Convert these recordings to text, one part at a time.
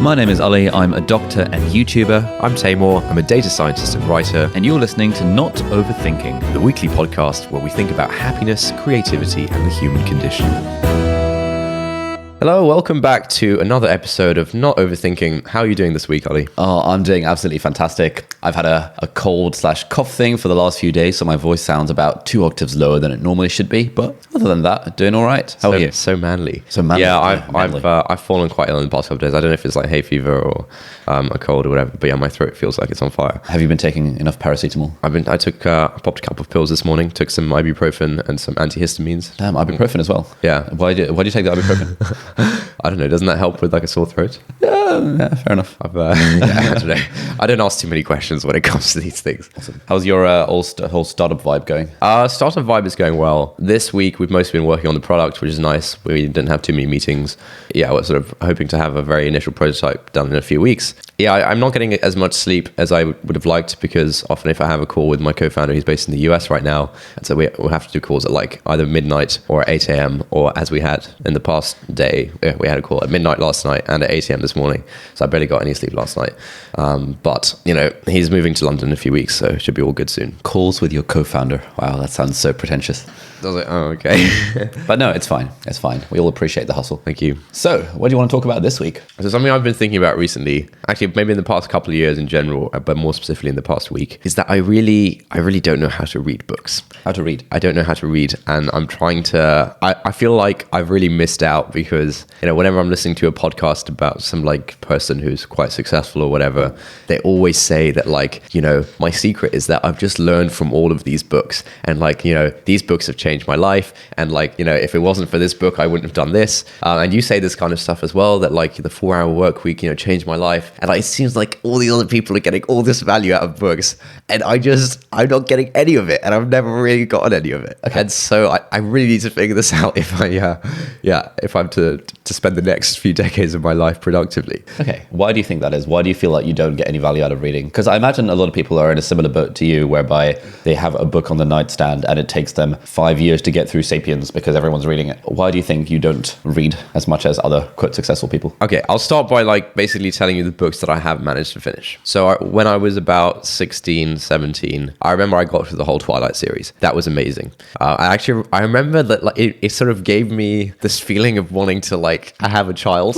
My name is Ali, I'm a doctor and YouTuber. I'm Taymor, I'm a data scientist and writer. And you're listening to Not Overthinking, the weekly podcast where we think about happiness, creativity, and the human condition. Hello, welcome back to another episode of Not Overthinking. How are you doing this week, Ollie? Oh, I'm doing absolutely fantastic. I've had a cold/cough thing for the last few days, so my voice sounds about 2 octaves lower than it normally should be. But other than that, doing all right. How are you? So manly. So manly. Yeah, manly. I've fallen quite ill in the past couple of days. I don't know if it's like hay fever or a cold or whatever, but yeah, my throat feels like it's on fire. Have you been taking enough paracetamol? I popped a couple of pills this morning, took some ibuprofen and some antihistamines. Damn, ibuprofen as well. Yeah. Why do you take the ibuprofen? I don't know. Doesn't that help with like a sore throat? Yeah, fair enough. I don't know. I don't ask too many questions when it comes to these things. Awesome. How's your whole startup vibe going? Startup vibe is going well. This week, we've mostly been working on the product, which is nice. We didn't have too many meetings. Yeah, we're sort of hoping to have a very initial prototype done in a few weeks. Yeah, I'm not getting as much sleep as I would have liked because often if I have a call with my co-founder, he's based in the US right now. And so we'll have to do calls at like either midnight or 8 a.m. or as we had in the past day. We had a call at midnight last night and at 8 a.m. this morning. So I barely got any sleep last night. But, you know, he's moving to London in a few weeks, so it should be all good soon. Calls with your co-founder. Wow, that sounds so pretentious. I was like, oh, okay. But no, it's fine. It's fine. We all appreciate the hustle. Thank you. So, what do you want to talk about this week? So something I've been thinking about recently, actually maybe in the past couple of years in general, but more specifically in the past week, is that I really don't know how to read books. How to read? I don't know how to read, and I'm trying to, I feel like I've really missed out because, you know, whenever I'm listening to a podcast about some like person who's quite successful or whatever, they always say that like, you know, my secret is that I've just learned from all of these books, and like, you know, these books have changed my life, and like, you know, if it wasn't for this book, I wouldn't have done this. And you say this kind of stuff as well, that like the 4-hour work week, you know, changed my life, and like, it seems like all the other people are getting all this value out of books, and I'm not getting any of it, and I've never really gotten any of it. Okay. And so I really need to figure this out if I'm to spend the next few decades of my life productively. Okay. Why do you think that is? Why do you feel like you don't get any value out of reading? Because I imagine a lot of people are in a similar boat to you, whereby they have a book on the nightstand and it takes them 5 years to get through Sapiens because everyone's reading it. Why do you think you don't read as much as other quote successful people? Okay, I'll start by like basically telling you the books that I have managed to finish. So when I was about 16, 17, I remember I got through the whole Twilight series. That was amazing. I remember that like it sort of gave me this feeling of wanting to like have a child.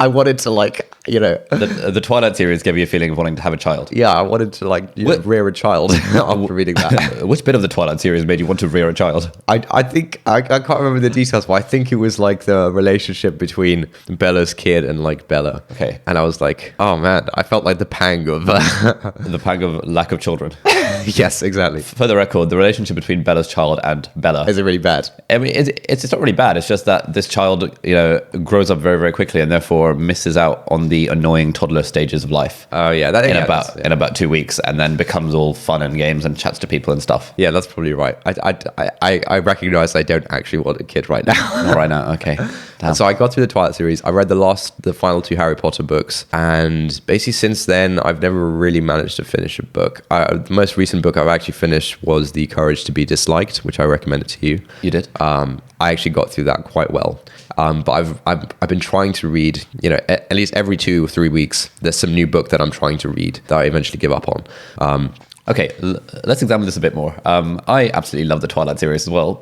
I wanted to like, you know, the Twilight series gave you a feeling of wanting to have a child. Yeah, I wanted to like rear a child after reading that. Which bit of the Twilight series made you want to rear a child? I think I can't remember the details, but I think it was like the relationship between Bella's kid and like Bella. Okay. And I was like, oh man, I felt like the pang of the pang of lack of children. Yes, exactly. For the record, the relationship between Bella's child and Bella is it really bad? I mean, it's not really bad. It's just that this child, you know, grows up very, very quickly and therefore misses out on the annoying toddler stages of life. Oh yeah, in about 2 weeks, and then becomes all fun and games and chats to people and stuff. Yeah, that's probably right. I recognize I don't actually want a kid right now. Not right now. Okay. And so I got through the Twilight series. I read the final 2 Harry Potter books, and basically since then I've never really managed to finish a book. The most recent book I've actually finished was The Courage to be Disliked, which I recommended to you. You did? I actually got through that quite well. But I've been trying to read, you know, at least every 2 or 3 weeks, there's some new book that I'm trying to read that I eventually give up on. Okay, let's examine this a bit more. I absolutely love the Twilight series as well.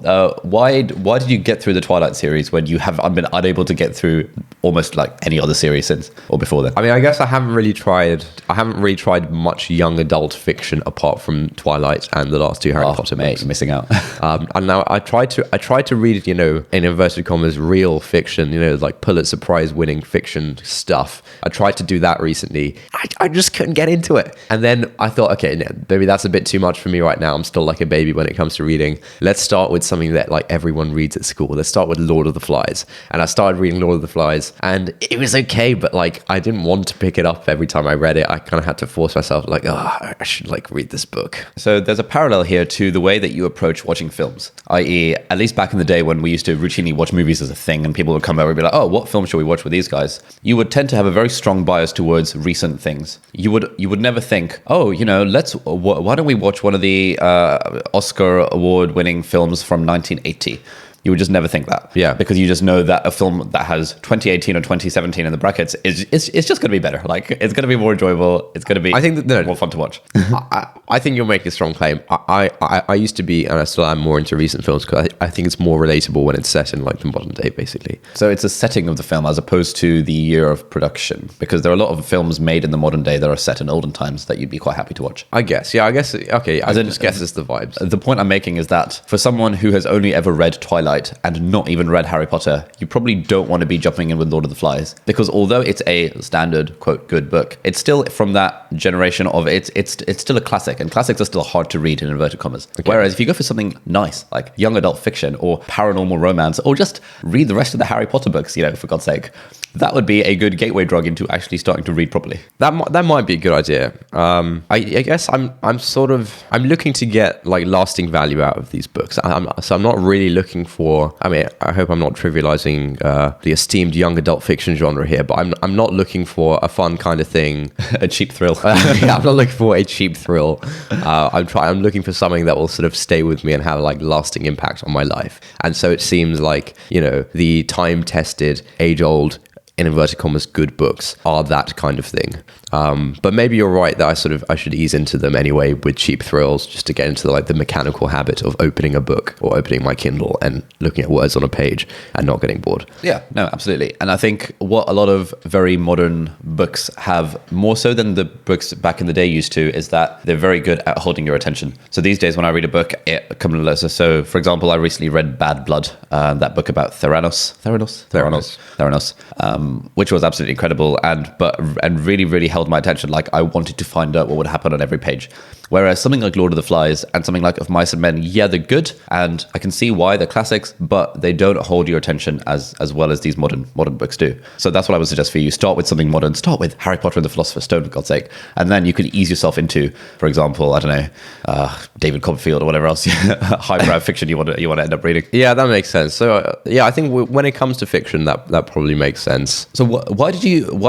Why did you get through the Twilight series when you have been unable to get through almost like any other series since or before then? I mean, I guess I haven't really tried much young adult fiction apart from Twilight and the last 2 Harry Potter books. You're missing out. And now I tried to read, you know, in inverted commas, real fiction, you know, like Pulitzer Prize winning fiction stuff. I tried to do that recently. I just couldn't get into it. And then I thought, okay, no, maybe that's a bit too much for me right now. I'm still like a baby when it comes to reading. Let's start with something that like everyone reads at school. Let's start with Lord of the Flies. And I started reading Lord of the Flies, and it was okay, but like I didn't want to pick it up every time I read it. I kind of had to force myself like, I should like read this book. So there's a parallel here to the way that you approach watching films, i.e. at least back in the day when we used to routinely watch movies as a thing and people would come over and be like, oh, what film should we watch with these guys? You would tend to have a very strong bias towards recent things. You would never think, oh, you know, why don't we watch one of the Oscar award winning films from 1980? you would just never think that. Yeah. Because you just know that a film that has 2018 or 2017 in the brackets is it's just going to be better. Like, it's going to be more enjoyable. It's going to be more fun to watch. I think you'll make a strong claim. I used to be, and I still am, more into recent films because I think it's more relatable when it's set in like the modern day, basically. So it's a setting of the film as opposed to the year of production, because there are a lot of films made in the modern day that are set in olden times that you'd be quite happy to watch. I guess. Yeah, I guess. Okay, I just guess it's the vibes. The point I'm making is that for someone who has only ever read Twilight and not even read Harry Potter, you probably don't want to be jumping in with Lord of the Flies, because although it's a standard, quote, good book, it's still from that generation of it's still a classic, and classics are still hard to read in inverted commas. Okay. Whereas if you go for something nice, like young adult fiction or paranormal romance, or just read the rest of the Harry Potter books, for God's sake, that would be a good gateway drug into actually starting to read properly. That might be a good idea. I guess I'm looking to get like lasting value out of these books. So I'm not really looking for. I mean, I hope I'm not trivializing the esteemed young adult fiction genre here, but I'm not looking for a fun kind of thing, a cheap thrill. Yeah, I'm not looking for a cheap thrill. I'm looking for something that will sort of stay with me and have like lasting impact on my life. And so it seems like the time-tested, age-old, in inverted commas, good books are that kind of thing. But maybe you're right that I should ease into them anyway with cheap thrills, just to get into the mechanical habit of opening a book or opening my Kindle and looking at words on a page and not getting bored. Yeah, no, absolutely. And I think what a lot of very modern books have, more so than the books back in the day used to, is that they're very good at holding your attention. So these days when I read a book, so for example, I recently read Bad Blood, that book about Theranos, which was absolutely incredible and really, really held my attention. Like, I wanted to find out what would happen on every page. Whereas something like Lord of the Flies and something like Of Mice and Men, yeah, they're good, and I can see why they're classics, but they don't hold your attention as well as these modern books do. So that's what I would suggest for you. Start with something modern. Start with Harry Potter and the Philosopher's Stone, for God's sake. And then you could ease yourself into, for example, I don't know, David Copperfield or whatever else, highbrow fiction you want to end up reading. Yeah, that makes sense. So I think when it comes to fiction, that probably makes sense. So why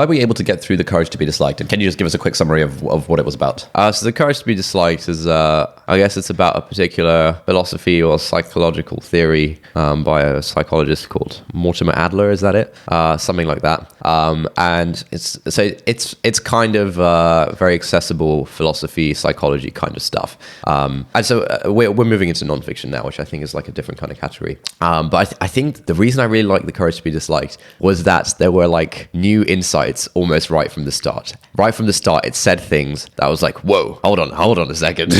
were you able to get through The Courage to Be Disliked? And can you just give us a quick summary of what it was about? So The Courage to Be Disliked is, I guess it's about a particular philosophy or psychological theory by a psychologist called Mortimer Adler. Is that it? Something like that. And it's kind of very accessible philosophy, psychology kind of stuff. And so we're moving into nonfiction now, which I think is like a different kind of category. But I think the reason I really liked The Courage to Be Disliked was that there were like new insights almost right from the start. Right from the start, it said things that I was like, whoa, hold on a second.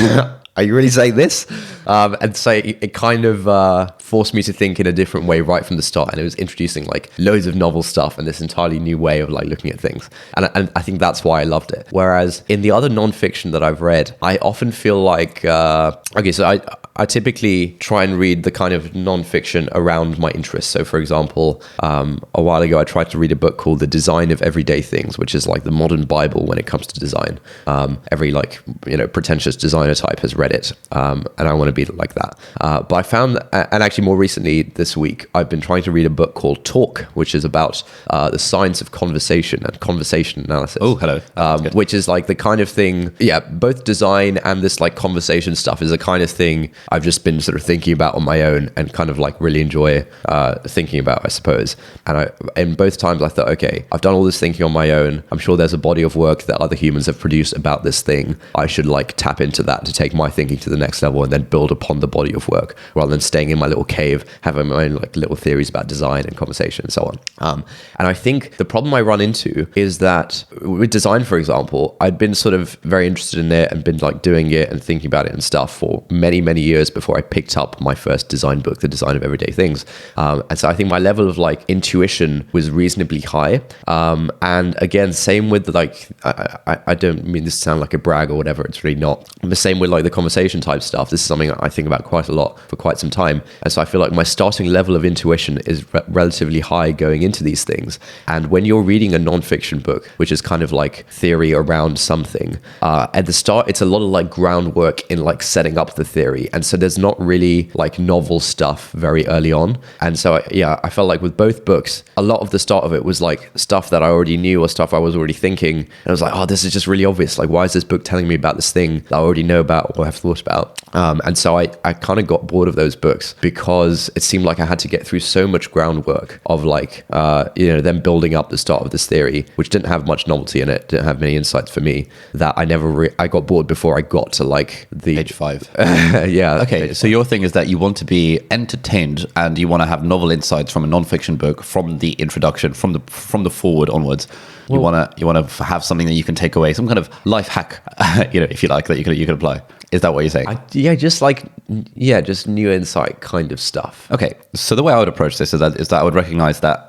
Are you really saying this? And so it kind of forced me to think in a different way right from the start. And it was introducing like loads of novel stuff and this entirely new way of like looking at things. And I think that's why I loved it. Whereas in the other nonfiction that I've read, I often feel like, so I typically try and read the kind of nonfiction around my interests. So for example, a while ago, I tried to read a book called The Design of Everyday Things, which is like the modern Bible when it comes to design. Every pretentious designer type has read it. And I want to be like that. But I found, and actually more recently this week, I've been trying to read a book called Talk, which is about the science of conversation and conversation analysis. Oh, hello. Which is like the kind of thing, both design and this like conversation stuff is a kind of thing I've just been sort of thinking about on my own and kind of like really enjoy thinking about, I suppose. And in both times I thought, okay, I've done all this thinking on my own. I'm sure there's a body of work that other humans have produced about this thing. I should like tap into that to take my thinking to the next level and then build upon the body of work rather than staying in my little cave, having my own like little theories about design and conversation and so on. And I think the problem I run into is that with design, for example, I'd been sort of very interested in it and been like doing it and thinking about it and stuff for many, many years before I picked up my first design book, The Design of Everyday Things. And so I think my level of like intuition was reasonably high. And again, same with like, I don't mean this to sound like a brag or whatever, it's really not. The same with like the conversation type stuff. This is something I think about quite a lot for quite some time. And so I feel like my starting level of intuition is relatively high going into these things. And when you're reading a nonfiction book, which is kind of like theory around something, at the start, it's a lot of like groundwork in like setting up the theory and And so there's not really like novel stuff very early on. And so I felt like with both books, a lot of the start of it was like stuff that I already knew or stuff I was already thinking. And I was like, oh, this is just really obvious. Like, why is this book telling me about this thing that I already know about or have thought about? And so I kind of got bored of those books because it seemed like I had to get through so much groundwork of like, them building up the start of this theory, which didn't have much novelty in it, didn't have many insights for me, that I got bored before I got to like the Page 5. Yeah. Okay, so your thing is that you want to be entertained and you want to have novel insights from a non-fiction book, from the introduction, from the forward onwards. You want to have something that you can take away, some kind of life hack, if you like, that you can apply. Is that what you're saying? Just new insight kind of stuff. Okay, so the way I would approach this is that I would recognize that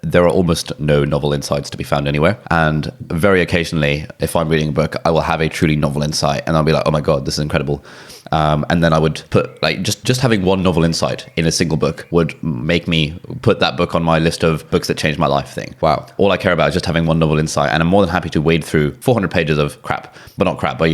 there are almost no novel insights to be found anywhere. And very occasionally, if I'm reading a book, I will have a truly novel insight and I'll be like, oh my God, this is incredible. And then I would put like just having one novel insight in a single book would make me put that book on my list of books that changed my life thing. Wow. All I care about is just having one novel insight, and I'm more than happy to wade through 400 pages of crap, but not crap, but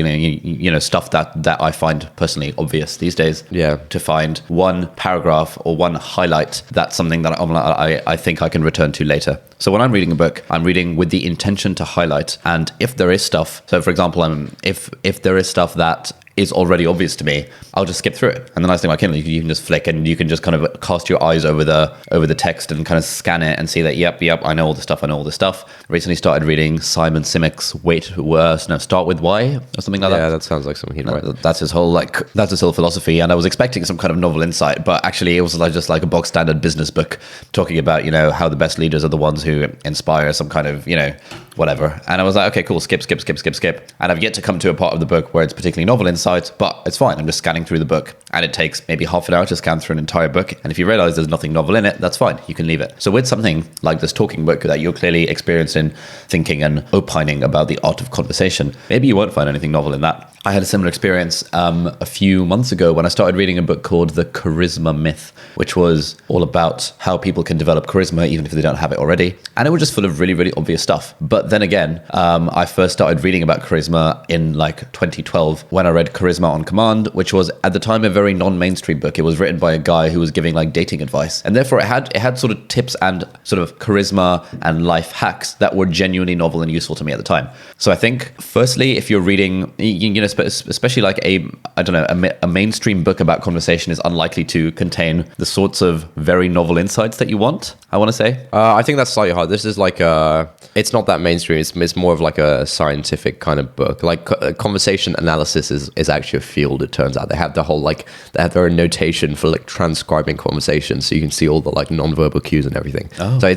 stuff that I find personally obvious these days. Yeah. To find one paragraph or one highlight that's something that I think I can return to later. So when I'm reading a book, I'm reading with the intention to highlight, and if there is stuff, so for example, if there is stuff that is already obvious to me, I'll just skip through it. And the nice thing about Kindle, you can just flick and you can just kind of cast your eyes over the text and kind of scan it and see that, yep, I know all this stuff. Recently started reading Simon Sinek's Start With Why or something like that. Yeah, that sounds like something he'd write. That's his whole philosophy. And I was expecting some kind of novel insight, but actually it was just like a bog standard business book talking about, how the best leaders are the ones who inspire some kind of, whatever. And I was like, okay, cool, skip. And I've yet to come to a part of the book where it's particularly novel insights, but it's fine. I'm just scanning through the book, and it takes maybe half an hour to scan through an entire book. And if you realize there's nothing novel in it, that's fine. You can leave it. So with something like this talking book that you're clearly experienced in thinking and opining about the art of conversation, maybe you won't find anything novel in that. I had a similar experience a few months ago when I started reading a book called The Charisma Myth, which was all about how people can develop charisma even if they don't have it already. And it was just full of really, really obvious stuff. But then again, I first started reading about charisma in like 2012 when I read Charisma on Command, which was at the time a very non-mainstream book. It was written by a guy who was giving like dating advice. And therefore it had sort of tips and sort of charisma and life hacks that were genuinely novel and useful to me at the time. So I think firstly, if you're reading, especially like a mainstream book about conversation is unlikely to contain the sorts of very novel insights that you want, I want to say. I think that's slightly hard. This is like it's not that mainstream. It's more of like a scientific kind of book. Like conversation analysis is actually a field, it turns out. They have their own notation for like transcribing conversations, so you can see all the like nonverbal cues and everything. Oh. So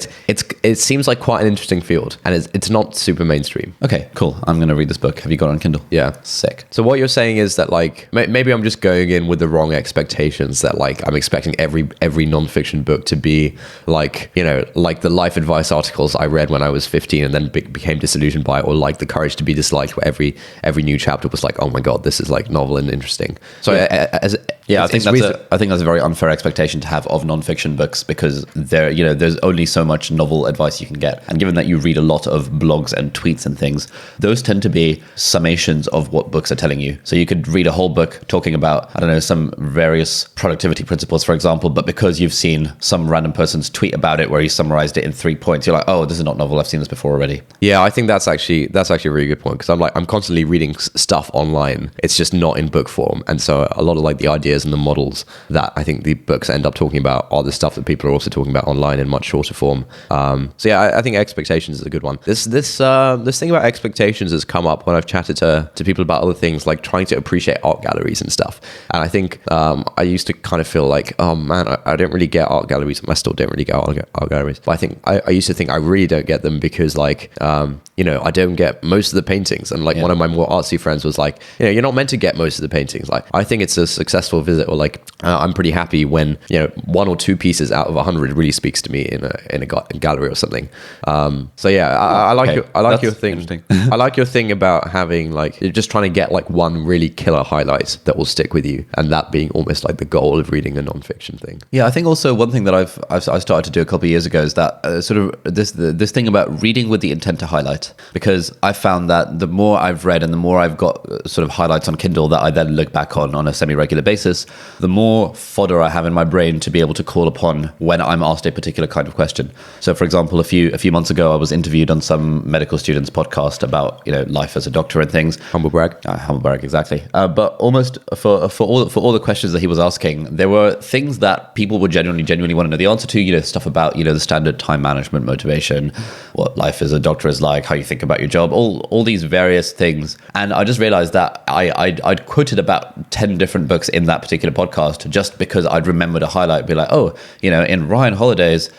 it seems like quite an interesting field, and it's not super mainstream. Okay, cool. I'm going to read this book. Have you got it on Kindle? Yeah. Sick. So what you're saying is that like maybe I'm just going in with the wrong expectations, that like I'm expecting every nonfiction book to be like, like the life advice articles I read when I was 15 and then became disillusioned by, or like The Courage to Be Disliked, where every new chapter was like, oh my God, this is like novel and interesting. So I think that's a very unfair expectation to have of nonfiction books, because there's only so much novel advice you can get. And given that you read a lot of blogs and tweets and things, those tend to be summations of what books are telling you. So you could read a whole book talking about, some various productivity principles, for example, but because you've seen some random person's tweet about it where he summarized it in 3 points, you're like, oh, this is not novel. I've seen this before already. Yeah, I think that's actually a really good point, because I'm constantly reading stuff online. It's just not in book form. And so a lot of like the ideas and the models that I think the books end up talking about are the stuff that people are also talking about online in much shorter form. I think expectations is a good one. This thing about expectations has come up when I've chatted to people about other things, like trying to appreciate art galleries and stuff. And I think I used to kind of feel like, oh man, I don't really get art galleries. I still don't really get art galleries. But I think I used to think I really don't get them because like, I don't get most of the paintings. And like one of my more artsy friends was like, you're not meant to get most of the paintings. Like, I think it's a successful visit, or like, I'm pretty happy when, 1 or 2 pieces out of 100 really speaks to me in a gallery or something. I like your thing. I like your thing about having like, you're just trying to get like one really killer highlight that will stick with you, and that being almost like the goal of reading a nonfiction thing. Yeah, I think also one thing that I started to do a couple of years ago is that sort of this thing about reading with the intent to highlight, because I found that the more I've read and the more I've got sort of highlights on Kindle that I then look back on a semi-regular basis, the more fodder I have in my brain to be able to call upon when I'm asked a particular kind of question. So, for example, a few months ago, I was interviewed on some medical students podcast about life as a doctor and things. Humble brag. Humble brag, exactly. But almost for all the questions that he was asking, there were things that people would genuinely want to know the answer to. Stuff about the standard time management, motivation, what life as a doctor is like, how you think about your job, all these various things. And I just realized that I'd quoted about 10 different books in that particular podcast just because I'd remembered a highlight, be like, in Ryan Holiday's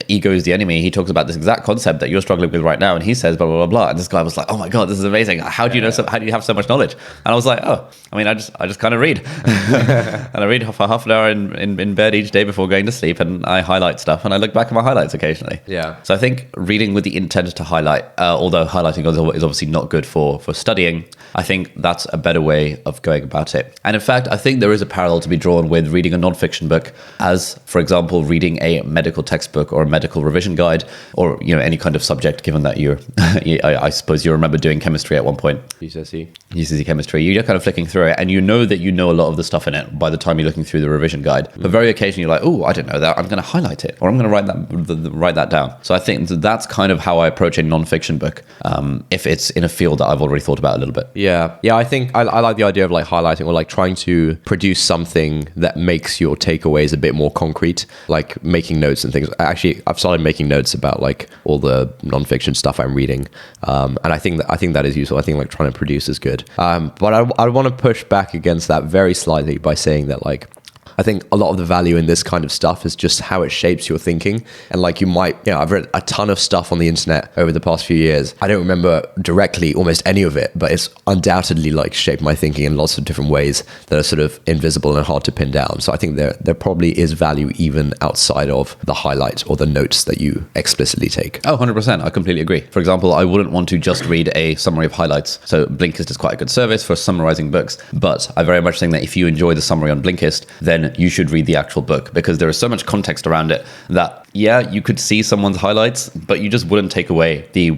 Ego is the Enemy, he talks about this exact concept that you're struggling with right now, and he says blah blah blah blah. And this guy was like, oh my god, this is amazing. How do you know? How do you have so much knowledge? And I was like, I just kind of read, and I read for half an hour in bed each day before going to sleep, and I highlight stuff, and I look back at my highlights occasionally. Yeah. So I think reading with the intent to highlight, although highlighting is obviously not good for studying, I think that's a better way of going about it. And in fact, I think there is a parallel to be drawn with reading a nonfiction book as, for example, reading a medical textbook or a medical revision guide, or any kind of subject, given that I suppose you remember doing chemistry at one point. GCSE chemistry. You're kind of flicking through it, and that you know a lot of the stuff in it by the time you're looking through the revision guide. But very occasionally you're like, oh, I didn't know that. I'm going to highlight it, or I'm going to write that down. So I think that's kind of how I approach a nonfiction book, if it's in a field that I've already thought about a little bit. Yeah. I think I like the idea of like highlighting, or like trying to produce something that makes your takeaways a bit more concrete, like making notes and things. Actually, I've started making notes about like all the nonfiction stuff I'm reading, and I think that is useful. I think like trying to produce is good. But I want to push back against that very slightly by saying that like, I think a lot of the value in this kind of stuff is just how it shapes your thinking. And like I've read a ton of stuff on the internet over the past few years. I don't remember directly almost any of it, but it's undoubtedly like shaped my thinking in lots of different ways that are sort of invisible and hard to pin down. So I think there probably is value even outside of the highlights or the notes that you explicitly take. Oh, 100%. I completely agree. For example, I wouldn't want to just read a summary of highlights. So Blinkist is quite a good service for summarizing books, but I very much think that if you enjoy the summary on Blinkist, then you should read the actual book, because there is so much context around it that you could see someone's highlights, but you just wouldn't take away the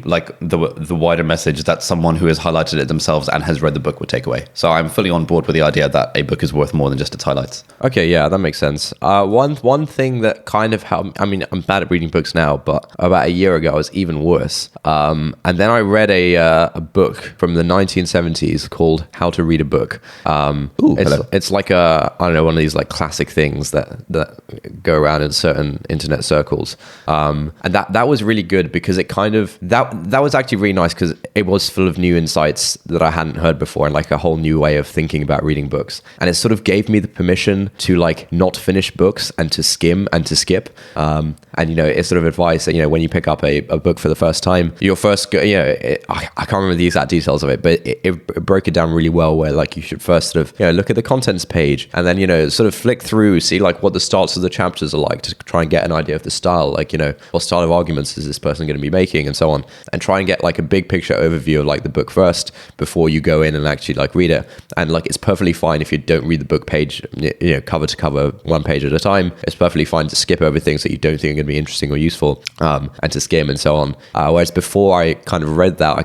wider message that someone who has highlighted it themselves and has read the book would take away. So I'm fully on board with the idea that a book is worth more than just its highlights. Okay, yeah, that makes sense. One thing that kind of helped, I mean, I'm bad at reading books now, but about a year ago I was even worse. And then I read a book from the 1970s called How to Read a Book. It's like one of these like classic things that go around in certain internet circles. And that was really good because it kind of, that was actually really nice because it was full of new insights that I hadn't heard before, and like a whole new way of thinking about reading books. And it sort of gave me the permission to like not finish books and to skim and to skip. And it's sort of advice that, when you pick up a book for the first time, your first, I can't remember the exact details of it, but it broke it down really well, where like you should first sort of, look at the contents page and then, sort of flick through, see like what the starts of the chapters are like to try and get an idea of the style, like, what style of arguments is this person going to be making and so on, and try and get like a big picture overview of like the book first before you go in and actually like read it. And like, it's perfectly fine if you don't read the book page, cover to cover, one page at a time. It's perfectly fine to skip over things that you don't think are going to be interesting or useful, and to skim and so on. Whereas before I kind of read that,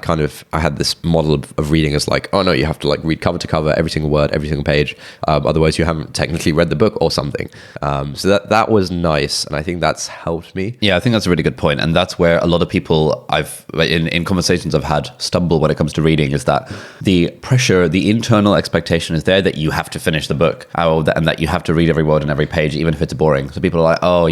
I had this model of reading as like, oh no, you have to like read cover to cover, every single word, every single page. Otherwise you haven't technically read the book or something. So that was nice. And I think that's helped me. Yeah, I think that's a really good point. And that's where a lot of people in conversations I've had stumble when it comes to reading, is that the pressure, the internal expectation is there that you have to finish the book, and that you have to read every word and every page, even if it's boring. So people are like, oh,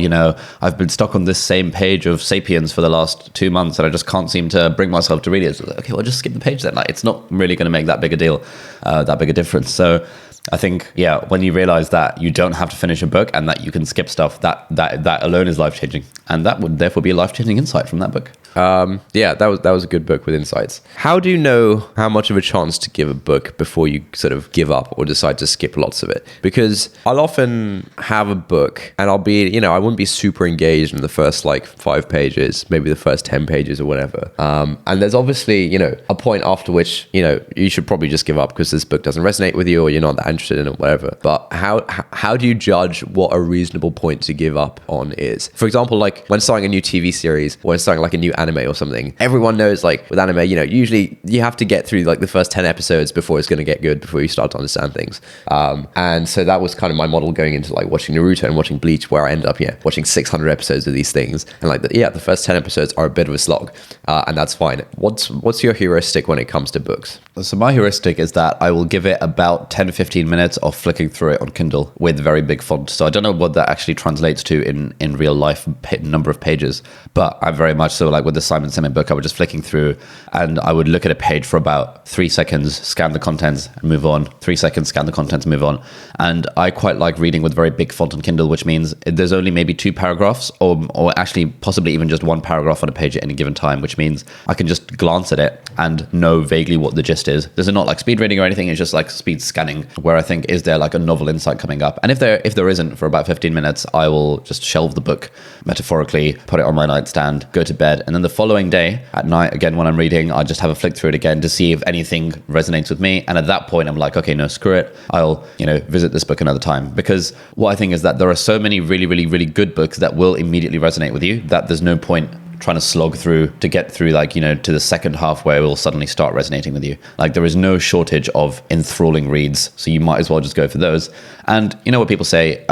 I've been stuck on this same page of Sapiens for the last 2 months and I just can't seem to bring myself to read it. So, okay, well, just skip the page then. Like, it's not really going to make that big a deal, that big a difference. So I think, when you realize that you don't have to finish a book and that you can skip stuff, that alone is life-changing. And that would therefore be a life-changing insight from that book. Yeah, that was a good book with insights. How do you know how much of a chance to give a book before you sort of give up or decide to skip lots of it? Because I'll often have a book and I'll be, you know, I wouldn't be super engaged in the first like 5 pages, maybe the first 10 pages or whatever. And there's obviously, you know, a point after which, you know, you should probably just give up because this book doesn't resonate with you or you're not that interested in it, whatever. But how do you judge what a reasonable point to give up on is? For example, like when starting a new TV series or when starting like a new anime or something, everyone knows like with anime, you know, usually you have to get through like the first 10 episodes before it's going to get good, before you start to understand things. And so that was kind of my model going into like watching Naruto and watching Bleach, where I end up, yeah, watching 600 episodes of these things. And like, the first 10 episodes are a bit of a slog, and that's fine. What's your heuristic when it comes to books? So my heuristic is that I will give it about 10 to 15 minutes of flicking through it on Kindle with very big font. So I don't know what that actually translates to in real life number of pages, but I'm very much so like with the Simon Sinek book, I was just flicking through and I would look at a page for about 3 seconds, scan the contents and move on. 3 seconds, scan the contents, move on. And I quite like reading with very big font on Kindle, which means there's only maybe 2 paragraphs or actually possibly even just 1 paragraph on a page at any given time, which means I can just glance at it and know vaguely what the gist is. This is not like speed reading or anything, it's just like speed scanning, where I think, is there like a novel insight coming up? And if there isn't for about 15 minutes, I will just shelve the book, metaphorically, put it on my nightstand, go to bed, and then the following day at night, again, when I'm reading, I just have a flick through it again to see if anything resonates with me. And at that point, I'm like, okay, no, screw it. I'll, you know, visit this book another time. Because what I think is that there are so many really, really, really good books that will immediately resonate with you that there's no point trying to slog through to get through, like, you know, to the second half where it will suddenly start resonating with you. Like, there is no shortage of enthralling reads, so you might as well just go for those. And you know what people say,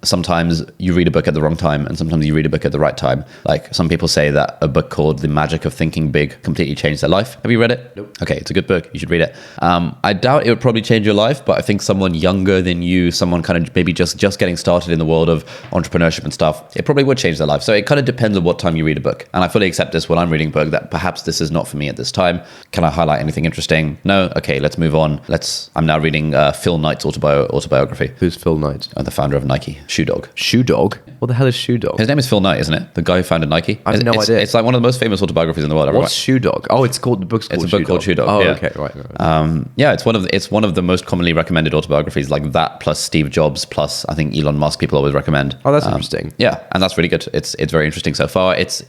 sometimes you read a book at the wrong time and sometimes you read a book at the right time. Like, some people say that a book called The Magic of Thinking Big completely changed their life. Have you read it? Nope. Okay, it's a good book. You should read it. I doubt it would probably change your life, but I think someone younger than you, someone kind of maybe just getting started in the world of entrepreneurship and stuff, it probably would change their life. So it kind of depends on what time you read a book. And I fully accept this when I'm reading a book, that perhaps this is not for me at this time. Can I highlight anything interesting? No? Okay, let's move on. I'm now reading Phil Knight's autobiography. Who's Phil Knight? The founder of Nike, Shoe Dog. Shoe Dog? What the hell is Shoe Dog? His name is Phil Knight, isn't it? The guy who founded Nike. I have no idea. It's like one of the most famous autobiographies in the world. What's Shoe Dog? Oh, the book's called Shoe Dog. It's a book called Shoe Dog. Oh, yeah. okay, right. Yeah, it's one of the most commonly recommended autobiographies, like that plus Steve Jobs plus I think Elon Musk. People always recommend. Oh, that's interesting. Yeah, and that's really good. It's very interesting so far. It's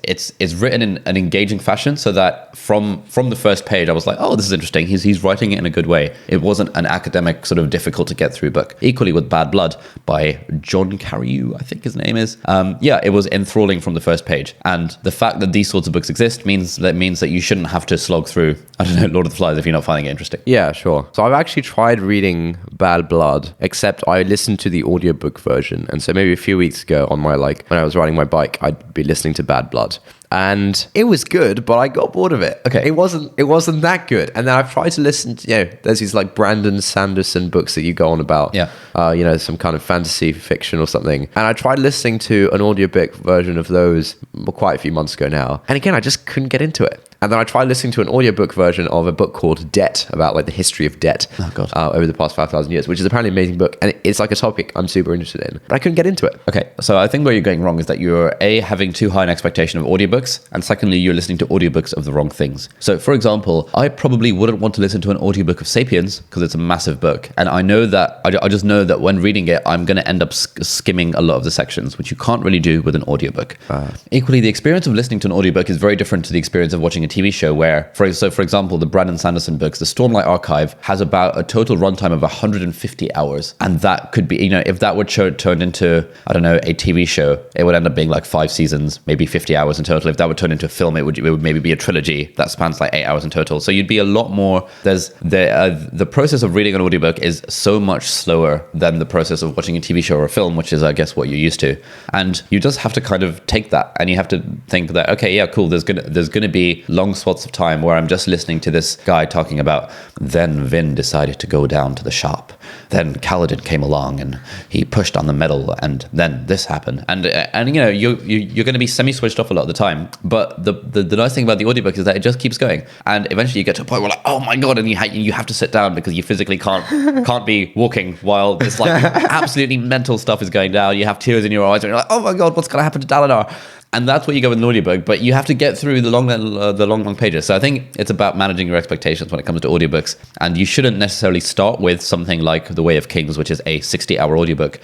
written in an engaging fashion, so that from the first page I was like, oh, this is interesting. He's writing it in a good way. It wasn't an academic sort of difficult to get through book. Equally with Bad Blood by John Carreyrou, I think his name is. Yeah, it was enthralling from the first page. And the fact that these sorts of books exist means that you shouldn't have to slog through, I don't know, Lord of the Flies if you're not finding it interesting. Yeah, sure. So I've actually tried reading Bad Blood, except I listened to the audiobook version. And so maybe a few weeks ago on my, like, when I was riding my bike, I'd be listening to Bad Blood. And it was good, but I got bored of it. Okay. It wasn't that good. And then I've tried to listen to, you know, there's these like Brandon Sanderson books that you go on about, Yeah. You know, some kind of fantasy fiction or something. And I tried listening to an audiobook version of those quite a few months ago now. And again, I just couldn't get into it. And then I tried listening to an audiobook version of a book called Debt, about like the history of debt over the past 5,000 years, which is apparently an amazing book. And it's like a topic I'm super interested in, but I couldn't get into it. Okay, so I think where you're going wrong is that you're having too high an expectation of audiobooks, and secondly, you're listening to audiobooks of the wrong things. So for example, I probably wouldn't want to listen to an audiobook of Sapiens because it's a massive book. And I know that, I just know that when reading it, I'm going to end up skimming a lot of the sections, which you can't really do with an audiobook. Equally, the experience of listening to an audiobook is very different to the experience of watching a TV show where, for example, the Brandon Sanderson books, the Stormlight archive has about a total runtime of 150 hours. And that could be, you know, if that were turned into, I don't know, a TV show, it would end up being like 5 seasons, maybe 50 hours in total. If that would turn into a film, it would maybe be a trilogy that spans like 8 hours in total. So you'd be a lot more, the process of reading an audiobook is so much slower than the process of watching a TV show or a film, which is, I guess, what you're used to. And you just have to kind of take that, and you have to think that, okay, yeah, cool, there's gonna be long swaths of time where I'm just listening to this guy talking about, then Vin decided to go down to the shop. Then Kaladin came along and he pushed on the metal, and then this happened. And you know, you're going to be semi-switched off a lot of the time. But the nice thing about the audiobook is that it just keeps going. And eventually you get to a point where like, oh my God, and you have to sit down because you physically can't be walking while this like absolutely mental stuff is going down. You have tears in your eyes and you're like, oh my God, what's going to happen to Dalinar? And that's what you go with an audiobook, but you have to get through the long pages. So I think it's about managing your expectations when it comes to audiobooks. And you shouldn't necessarily start with something like The Way of Kings, which is a 60-hour audiobook.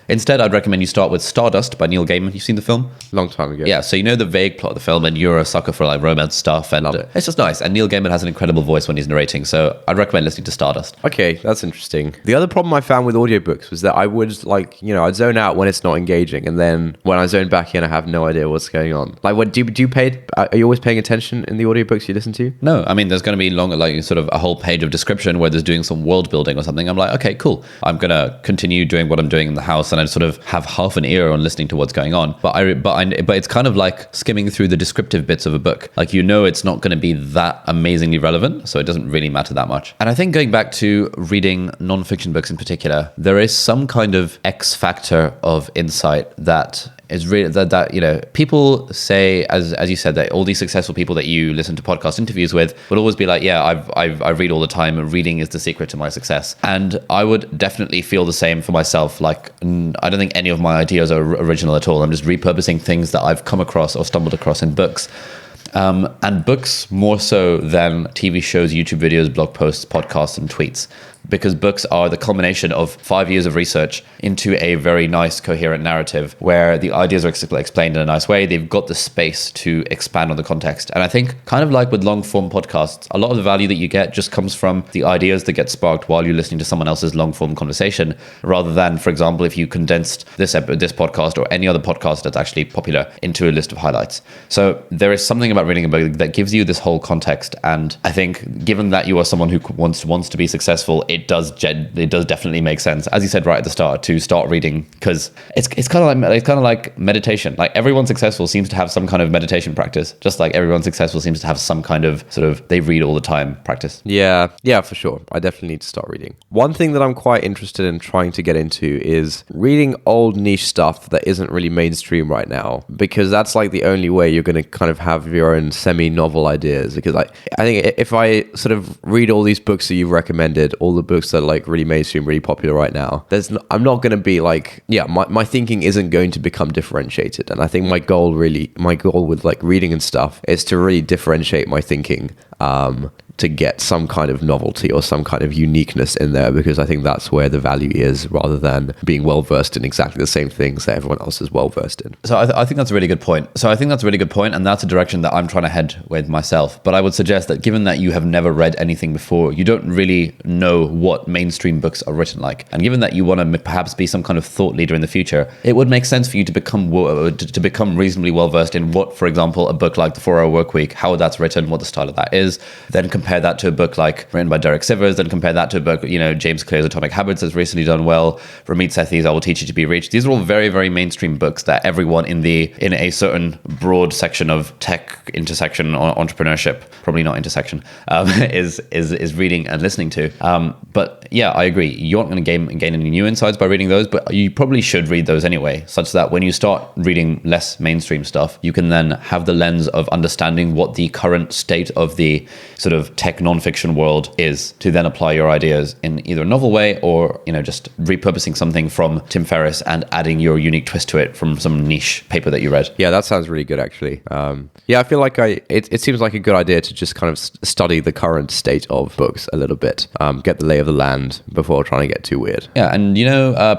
Instead, I'd recommend you start with Stardust by Neil Gaiman. You've seen the film? Long time ago. Yeah, so you know the vague plot of the film, and you're a sucker for like romance stuff, and it's just nice. And Neil Gaiman has an incredible voice when he's narrating, so I'd recommend listening to Stardust. Okay, that's interesting. The other problem I found with audiobooks was that I would I'd zone out when it's not engaging, and then when I zone back in, I have no idea what's going on. Like, what do you pay? Are you always paying attention in the audiobooks you listen to? No, I mean, there's going to be longer, like sort of a whole page of description where there's doing some world building or something. I'm like, okay, cool. I'm going to continue doing what I'm doing in the house, and I sort of have half an ear on listening to what's going on. But it's kind of like skimming through the descriptive bits of a book. Like, it's not going to be that amazingly relevant, so it doesn't really matter that much. And I think going back to reading non-fiction books in particular, there is some kind of X factor of insight that is really that people say, as you said, that all these successful people that you listen to podcast interviews with will always be like, yeah, I read all the time, and reading is the secret to my success. And I would definitely feel the same for myself. Like, I don't think any of my ideas are original at all. I'm just repurposing things that I've come across or stumbled across in books. And books more so than TV shows, YouTube videos, blog posts, podcasts, and tweets. Because books are the culmination of 5 years of research into a very nice, coherent narrative where the ideas are explained in a nice way. They've got the space to expand on the context. And I think, kind of like with long-form podcasts, a lot of the value that you get just comes from the ideas that get sparked while you're listening to someone else's long-form conversation, rather than, for example, if you condensed this podcast or any other podcast that's actually popular into a list of highlights. So there is something about reading a book that gives you this whole context. And I think, given that you are someone who wants to be successful, it does definitely make sense, as you said right at the start, to start reading, because it's kind of like meditation. Like, everyone successful seems to have some kind of meditation practice, just like everyone successful seems to have some kind of sort of they read all the time practice. Yeah, for sure. I definitely need to start reading. One thing that I'm quite interested in trying to get into is reading old niche stuff that isn't really mainstream right now, because that's like the only way you're going to kind of have your own semi-novel ideas. Because I think if I sort of read all these books that you've recommended, all the books that are like really mainstream, really popular right now, I'm not going to be like, my thinking isn't going to become differentiated. And I think my goal with like reading and stuff is to really differentiate my thinking, to get some kind of novelty or some kind of uniqueness in there, because I think that's where the value is, rather than being well versed in exactly the same things that everyone else is well versed in. So I think that's a really good point. And that's a direction that I'm trying to head with myself. But I would suggest that, given that you have never read anything before, you don't really know what mainstream books are written like. And given that you want to perhaps be some kind of thought leader in the future, it would make sense for you to become reasonably well versed in what, for example, a book like The 4-Hour Workweek, how that's written, what the style of that is, then compare that to a book like written by Derek Sivers, then compare that to a book, James Clear's Atomic Habits has recently done well, Ramit Sethi's I Will Teach You to Be Rich. These are all very, very mainstream books that everyone in a certain broad section of tech intersection or entrepreneurship, probably not intersection, is reading and listening to. But yeah, I agree. You aren't going to gain any new insights by reading those, but you probably should read those anyway, such that when you start reading less mainstream stuff, you can then have the lens of understanding what the current state of the sort of tech non-fiction world is, to then apply your ideas in either a novel way or, just repurposing something from Tim Ferriss and adding your unique twist to it from some niche paper that you read. Yeah, that sounds really good, actually. I feel like it seems like a good idea to just kind of study the current state of books a little bit, get the lay of the land before trying to get too weird. Yeah, and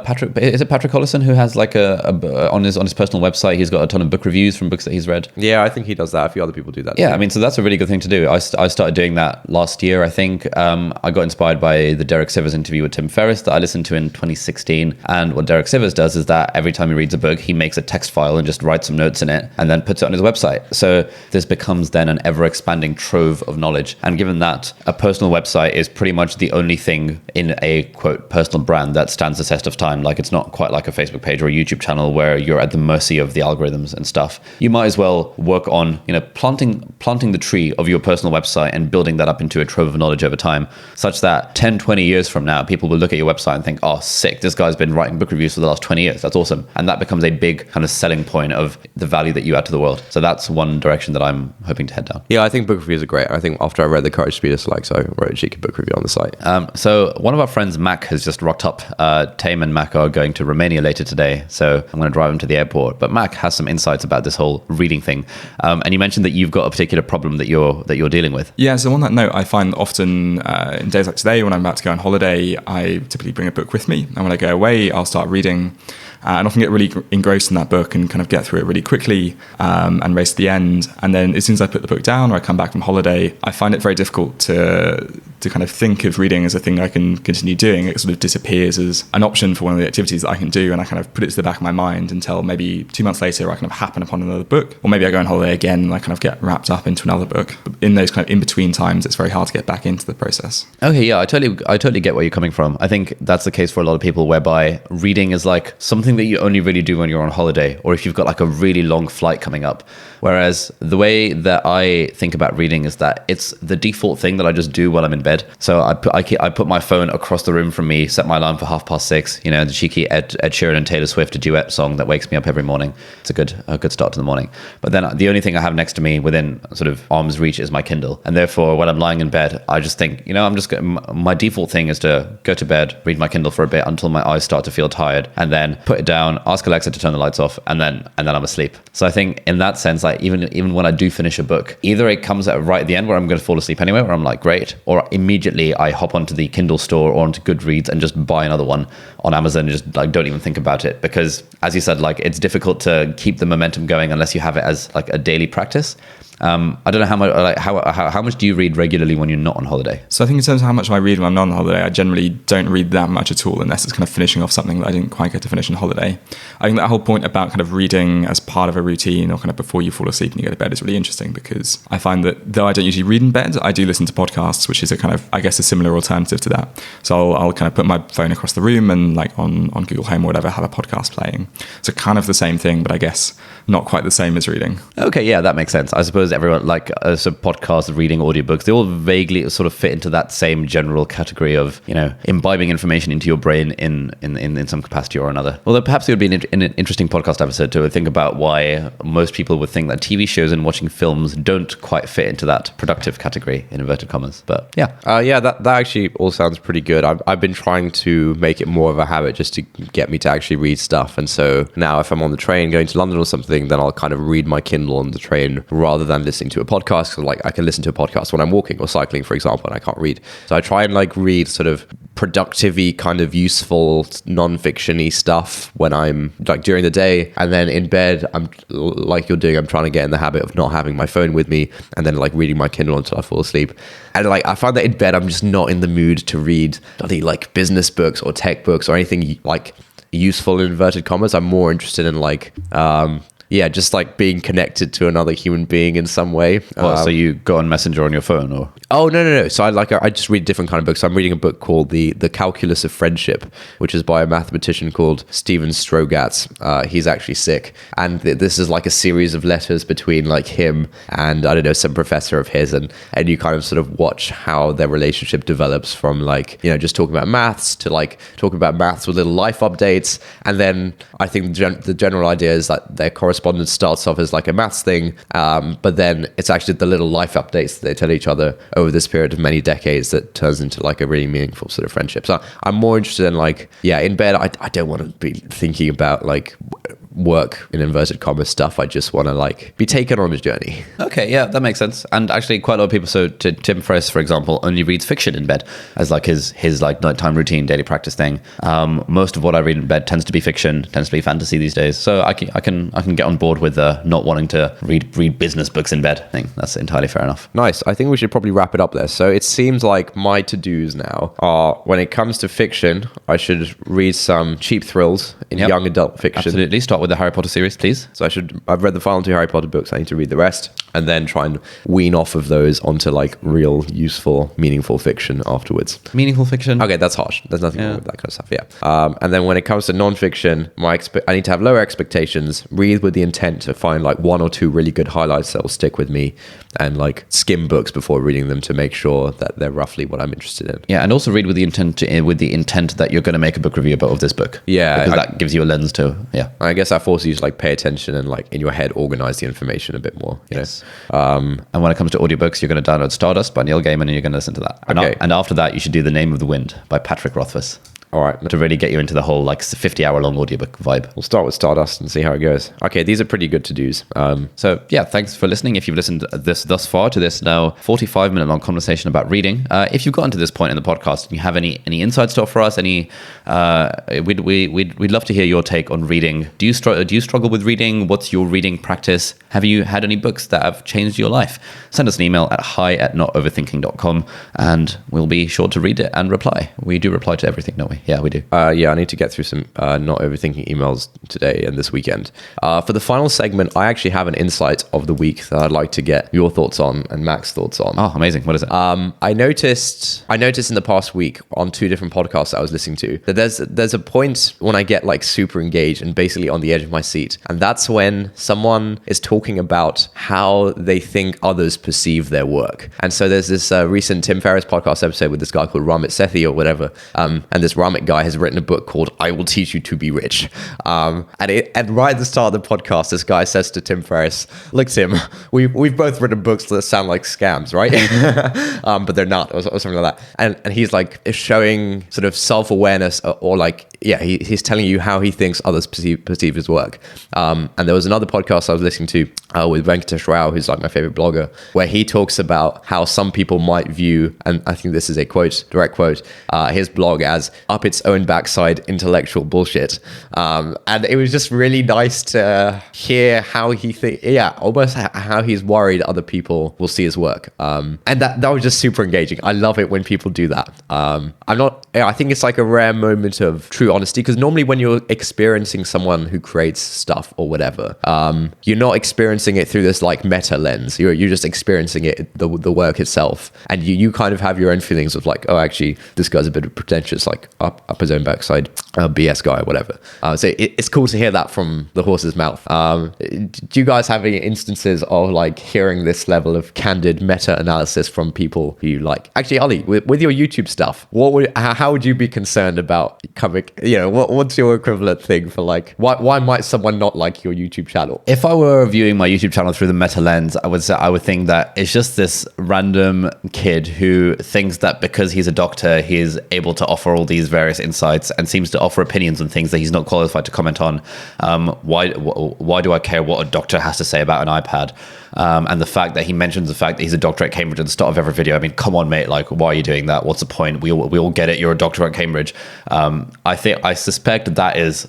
Patrick Collison, who has like on his personal website, he's got a ton of book reviews from books that he's read. Yeah, I think he does that. A few other people do that. Yeah, too. I mean, so that's a really good thing to do. I started doing that last year, I think. I got inspired by the Derek Sivers interview with Tim Ferriss that I listened to in 2016. And what Derek Sivers does is that every time he reads a book, he makes a text file and just writes some notes in it and then puts it on his website. So this becomes then an ever-expanding trove of knowledge. And given that a personal website is pretty much the only thing in a, quote, personal brand that stands the test of time, like it's not quite like a Facebook page or a YouTube channel where you're at the mercy of the algorithms and stuff, you might as well work on, planting the tree of your personal website and building that up into a trove of knowledge over time, such that 10, 20 years from now, people will look at your website and think, oh, sick, this guy's been writing book reviews for the last 20 years. That's awesome. And that becomes a big kind of selling point of the value that you add to the world. So that's one direction that I'm hoping to head down. Yeah, I think book reviews are great. I think after I read The Courage to Be Disliked, I wrote a cheeky book review on the site. So one of our friends, Mac, has just rocked up. Tame and Mac are going to Romania later today, so I'm going to drive him to the airport. But Mac has some insights about this whole reading thing. And you mentioned that you've got a particular problem that you're dealing with. Yeah, so on that note, I find often in days like today, when I'm about to go on holiday, I typically bring a book with me. And when I go away, I'll start reading and often get really engrossed in that book and kind of get through it really quickly and race to the end. And then as soon as I put the book down or I come back from holiday, I find it very difficult to kind of think of reading as a thing I can continue doing. It sort of disappears as an option for one of the activities that I can do, and I kind of put it to the back of my mind until maybe 2 months later I kind of happen upon another book, or maybe I go on holiday again and I kind of get wrapped up into another book. But in those kind of in-between times, it's very hard to get back into the process. Okay, yeah, I totally get where you're coming from. I think that's the case for a lot of people, whereby reading is like something that you only really do when you're on holiday, or if you've got like a really long flight coming up. Whereas the way that I think about reading is that it's the default thing that I just do while I'm in bed. So I put my phone across the room from me, set my alarm for 6:30, the cheeky Ed Sheeran and Taylor Swift, a duet song that wakes me up every morning. It's a good start to the morning. But then the only thing I have next to me within sort of arm's reach is my Kindle. And therefore, when I'm lying in bed, I just think, my default thing is to go to bed, read my Kindle for a bit until my eyes start to feel tired, and then put it down, ask Alexa to turn the lights off, and then I'm asleep. So I think in that sense, like even when I do finish a book, either it comes at right at the end where I'm going to fall asleep anyway, where I'm like, great, or immediately I hop onto the Kindle store or onto Goodreads and just buy another one on Amazon and just like don't even think about it, because as you said, like it's difficult to keep the momentum going unless you have it as like a daily practice. I don't know how much do you read regularly when you're not on holiday? So I think in terms of how much I read when I'm not on holiday, I generally don't read that much at all unless it's kind of finishing off something that I didn't quite get to finish on holiday. I think that whole point about kind of reading as part of a routine or kind of before you fall asleep and you go to bed is really interesting, because I find that though I don't usually read in bed, I do listen to podcasts, which is a kind of, I guess, a similar alternative to that. So I'll kind of put my phone across the room and like on Google Home or whatever, have a podcast playing. So kind of the same thing, but I guess not quite the same as reading. Okay, yeah, that makes sense. I suppose everyone, like as a podcast, reading, audiobooks, they all vaguely sort of fit into that same general category of, imbibing information into your brain in some capacity or another. Although perhaps it would be an interesting podcast episode to think about why most people would think that TV shows and watching films don't quite fit into that productive category, in inverted commas. But yeah. That actually all sounds pretty good. I've been trying to make it more of a habit just to get me to actually read stuff. And so now if I'm on the train going to London or something, then I'll kind of read my Kindle on the train rather than listening to a podcast. So like I can listen to a podcast when I'm walking or cycling, for example, and I can't read. So I try and like read sort of productive-y, kind of useful non-fiction-y stuff when I'm like during the day, and then in bed, I'm like you're doing, I'm trying to get in the habit of not having my phone with me and then like reading my Kindle until I fall asleep. And like I find that in bed, I'm just not in the mood to read bloody like business books or tech books or anything like useful in inverted commas. I'm more interested in like just like being connected to another human being in some way. So you go on Messenger on your phone, or? Oh, no. So I just read different kind of books. So I'm reading a book called The Calculus of Friendship, which is by a mathematician called Stephen Strogatz. He's actually sick. And this is like a series of letters between like him and, I don't know, some professor of his. And you kind of sort of watch how their relationship develops from like, just talking about maths to like talking about maths with little life updates. And then I think the general idea is that their correspondence starts off as like a maths thing, but then it's actually the little life updates that they tell each other over this period of many decades that turns into like a really meaningful sort of friendship. So I'm more interested in like, in bed, I don't want to be thinking about like work in inverted commas stuff. I just want to like be taken on a journey. Okay, yeah, that makes sense. And actually quite a lot of people, so Tim Ferriss, for example, only reads fiction in bed as like his like nighttime routine, daily practice thing. Most of what I read in bed tends to be fiction, tends to be fantasy these days. So I can get on board with not wanting to read business books in bed thing. That's entirely fair enough. Nice. I think we should probably wrap it up there. So it seems like my to-dos now are, when it comes to fiction, I should read some cheap thrills in young adult fiction. Absolutely. Start with with the Harry Potter series, please? So I've read the final 2 Harry Potter books. I need to read the rest and then try and wean off of those onto like real, useful, meaningful fiction afterwards. Meaningful fiction? Okay, that's harsh. There's nothing wrong with that kind of stuff. Yeah. And then when it comes to nonfiction, I need to have lower expectations, read with the intent to find like 1 or 2 really good highlights that will stick with me, and like skim books before reading them to make sure that they're roughly what I'm interested in. Yeah, and also read with the intent that you're going to make a book review of this book. Yeah, because that gives you a lens to. Yeah, I guess that forces you to like pay attention and like in your head organize the information a bit more. Yes. And when it comes to audiobooks, you're going to download Stardust by Neil Gaiman and you're going to listen to that. Okay. And after that, you should do The Name of the Wind by Patrick Rothfuss. All right. To really get you into the whole like 50-hour-long audiobook vibe. We'll start with Stardust and see how it goes. Okay, these are pretty good to-dos. So yeah, thanks for listening. If you've listened thus far to this now 45-minute long conversation about reading, if you've gotten to this point in the podcast and you have any insights to offer us, we'd love to hear your take on reading. Do you struggle with reading? What's your reading practice? Have you had any books that have changed your life? Send us an email at hi@notoverthinking.com and we'll be sure to read it and reply. We do reply to everything, don't we? Yeah, we do. Yeah, I need to get through some Not Overthinking emails today and this weekend. For the final segment, I actually have an insight of the week that I'd like to get your thoughts on and Mac's thoughts on. Oh, amazing. What is it? I noticed in the past week on 2 different podcasts that I was listening to that there's a point when I get like super engaged and basically on the edge of my seat. And that's when someone is talking about how they think others perceive their work. And so there's this recent Tim Ferriss podcast episode with this guy called Ramit Sethi or whatever. And this Ramit guy has written a book called I Will Teach You to Be Rich. And right at the start of the podcast, this guy says to Tim Ferriss, look, Tim, we've both written books that sound like scams, right? But they're not, or something like that. And he's like showing sort of self-awareness or like, yeah, he's telling you how he thinks others perceive his work. And there was another podcast I was listening to with Venkatesh Rao, who's like my favorite blogger, where he talks about how some people might view, and I think this is a direct quote, his blog as up its own backside intellectual bullshit. And it was just really nice to hear how he almost how he's worried other people will see his work. And that was just super engaging. I love it when people do that. I think it's like a rare moment of true honesty, because normally when you're experiencing someone who creates stuff or whatever, you're not experiencing it through this like meta lens. You're just experiencing it, the work itself, and you kind of have your own feelings of like, oh, actually this guy's a bit pretentious, like up his own backside, BS guy or whatever. So it's cool to hear that from the horse's mouth. Do you guys have any instances of like hearing this level of candid meta analysis from people who you like? Actually, Ali, with your YouTube stuff, how would you be concerned about coming? What's your equivalent thing for like why might someone not like your YouTube channel? If I were viewing my YouTube channel through the meta lens, I would think that it's just this random kid who thinks that because he's a doctor, he's able to offer all these various insights and seems to offer opinions on things that he's not qualified to comment on. Why do I care what a doctor has to say about an iPad? And the fact that he mentions the fact that he's a doctor at Cambridge at the start of every video. I mean, come on, mate. Like, why are you doing that? What's the point? We all get it. You're a doctor at Cambridge. I suspect that is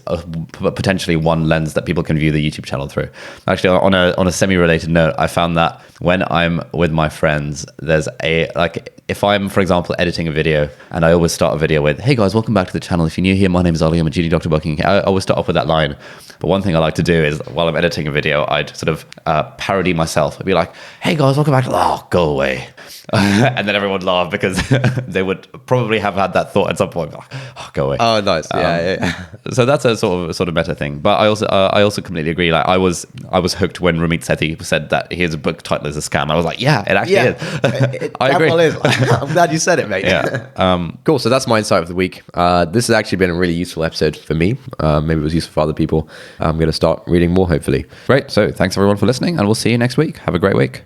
potentially one lens that people can view the YouTube channel through. Actually, on a semi-related note, I found that when I'm with my friends, there's if I'm, for example, editing a video, and I always start a video with, hey guys, welcome back to the channel. If you're new here, my name is Ali. I'm a junior doctor working here. I always start off with that line. But one thing I like to do is while I'm editing a video, I'd sort of parody myself. I'd be like, hey guys, welcome back to, oh, go away. And then everyone would laugh because they would probably have had that thought at some point. Oh, go away. Oh, nice. Yeah. So that's a sort of meta thing. But I also completely agree. Like I was hooked when Ramit Sethi said that his book title is a scam. I was like, yeah, it actually is. I agree. I'm glad you said it, mate. Yeah. Cool. So that's my insight of the week. This has actually been a really useful episode for me. Maybe it was useful for other people. I'm going to start reading more, hopefully. Great. So thanks everyone for listening, and we'll see you next week. Have a great week.